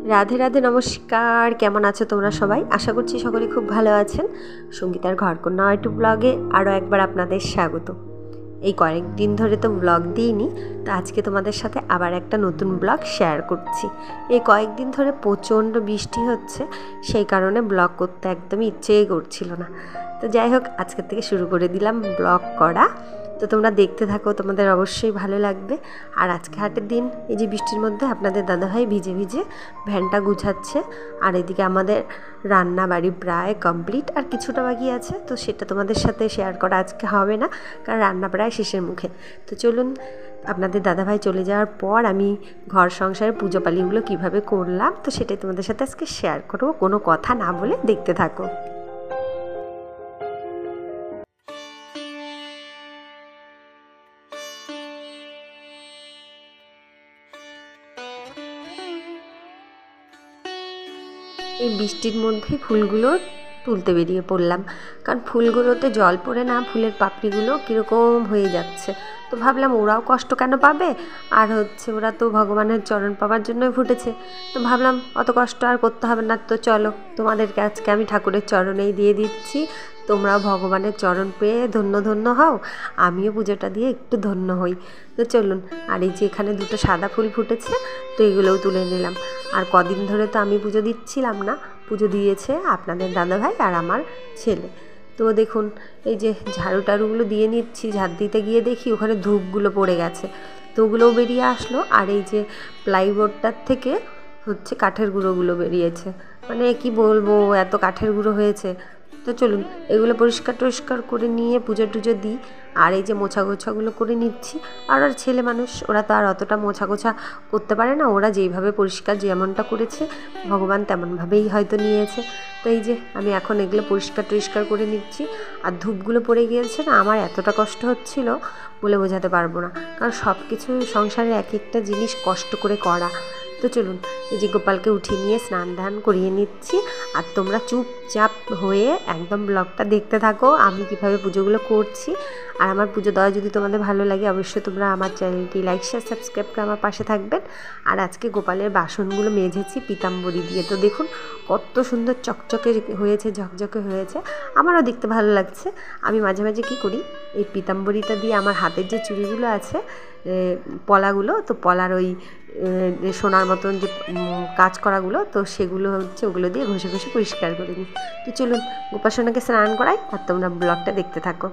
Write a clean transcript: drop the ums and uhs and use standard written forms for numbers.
রাধে রাধে, নমস্কার। কেমন আছো তোমরা সবাই? আশা করছি সকলে খুব ভালো আছেন। সঙ্গীতার ঘরকন্যা ইউটিউব ব্লগে আরও একবার আপনাদের স্বাগত। এই কয়েকদিন ধরে তো ব্লগ দিইনি, তো আজকে তোমাদের সাথে আবার একটা নতুন ব্লগ শেয়ার করছি। এই কয়েকদিন ধরে প্রচণ্ড বৃষ্টি হচ্ছে, সেই কারণে ব্লগ করতে একদমই ইচ্ছেই করছিল না। তো যাই হোক, আজকের থেকে শুরু করে দিলাম ব্লগ করা। তো তোমরা দেখতে থাকো, তোমাদের অবশ্যই ভালো লাগবে। আর আজকে হাটের দিন, এই যে বৃষ্টির মধ্যে আপনাদের দাদাভাই ভিজে ভিজে ভ্যানটা গুছাচ্ছে, আর এদিকে আমাদের রান্না বাড়ি প্রায় কমপ্লিট, আর কিছুটা বাকি আছে। তো সেটা তোমাদের সাথে শেয়ার করা আজকে হবে না, কারণ রান্না প্রায় শেষের মুখে। তো চলুন, আপনাদের দাদাভাই চলে যাওয়ার পর আমি ঘর সংসারের পুজো পালিগুলো কীভাবে করলাম, তো সেটাই তোমাদের সাথে আজকে শেয়ার করবো। কোনো কথা না বলে দেখতে থাকো। এই বৃষ্টির মধ্যেই ফুলগুলো তুলতে বেরিয়ে পড়লাম, কারণ ফুলগুলোতে জল পড়ে না, ফুলের পাপড়িগুলো কীরকম হয়ে যাচ্ছে। তো ভাবলাম ওরাও কষ্ট কেন পাবে, আর ওরা তো ভগবানের চরণ পাওয়ার জন্যই ফুটেছে। তো ভাবলাম অত কষ্ট আর করতে হবে না, তো চলো তোমাদেরকে আজকে আমি ঠাকুরের চরণেই দিয়ে দিচ্ছি। তোমরাও ভগবানের চরণ পেয়ে ধন্য ধন্য হও, আমিও পুজোটা দিয়ে একটু ধন্য হই। তো চলুন, আর এই যে এখানে দুটো সাদা ফুল ফুটেছে, তো এগুলোও তুলে নিলাম। আর কদিন ধরে তো আমি পুজো দিচ্ছিলাম না, পুজো দিয়েছে আপনাদের দাদাভাই আর আমার ছেলে। তো দেখুন, এই যে ঝাড়ু টাড়ুগুলো দিয়ে নিচ্ছি, ঝাড় দিতে গিয়ে দেখি ওখানে ধূপগুলো পড়ে গেছে, তো ওগুলোও বেরিয়ে আসলো। আর এই যে প্লাইবোর্ডটার থেকে কাঠের গুঁড়োগুলো বেরিয়েছে, মানে কি বলবো, এত কাঠের গুঁড়ো হয়েছে। তো চলুন, এগুলো পরিষ্কার টরিষ্কার করে নিয়ে পুজো টুজো দিই। আর এই যে মোছা গোছাগুলো করে নিচ্ছি। আর ছেলে মানুষ, ওরা তো আর অতটা মোছা গোছা করতে পারে না, ওরা যেইভাবে পরিষ্কার যেমনটা করেছে ভগবান তেমনভাবেই হয়তো নিয়েছে। তো এই যে আমি এখন এগুলো পরিষ্কার টরিষ্কার করে নিচ্ছি। আর ধূপগুলো পড়ে গিয়েছে না, আমার এতটা কষ্ট হচ্ছিল বলে বোঝাতে পারবো না, কারণ সব কিছু সংসারে এক একটা জিনিস কষ্ট করে করা। তো চলুন, এই যে গোপালকে উঠিয়ে নিয়ে স্নান ধান করিয়ে নিচ্ছি। আর তোমরা চুপচাপ হয়ে একদম ব্লগটা দেখতে থাকো, আমি কীভাবে পুজোগুলো করছি। আর আমার পুজো দেওয়া যদি তোমাদের ভালো লাগে, অবশ্যই তোমরা আমার চ্যানেলটি লাইক শেয়ার সাবস্ক্রাইব করে আমার পাশে থাকবেন। আর আজকে গোপালের বাসনগুলো মেজেছি পিতাম্বরী দিয়ে, তো দেখুন কত সুন্দর চকচকে হয়েছে, ঝকঝকে হয়েছে, আমারও দেখতে ভালো লাগছে। আমি মাঝে মাঝে কী করি, এই পিতাম্বরীটা দিয়ে আমার হাতের যে চুড়িগুলো আছে, পলাগুলো, তো পলার ওই সোনার মতন যে কাজ করাগুলো, তো সেগুলো ওগুলো দিয়ে ঘষে ঘষে পরিষ্কার করে নিই। তো চলুন, গোপাসনাকে স্নান করাই, আর তোমরা ব্লগটা দেখতে থাকো।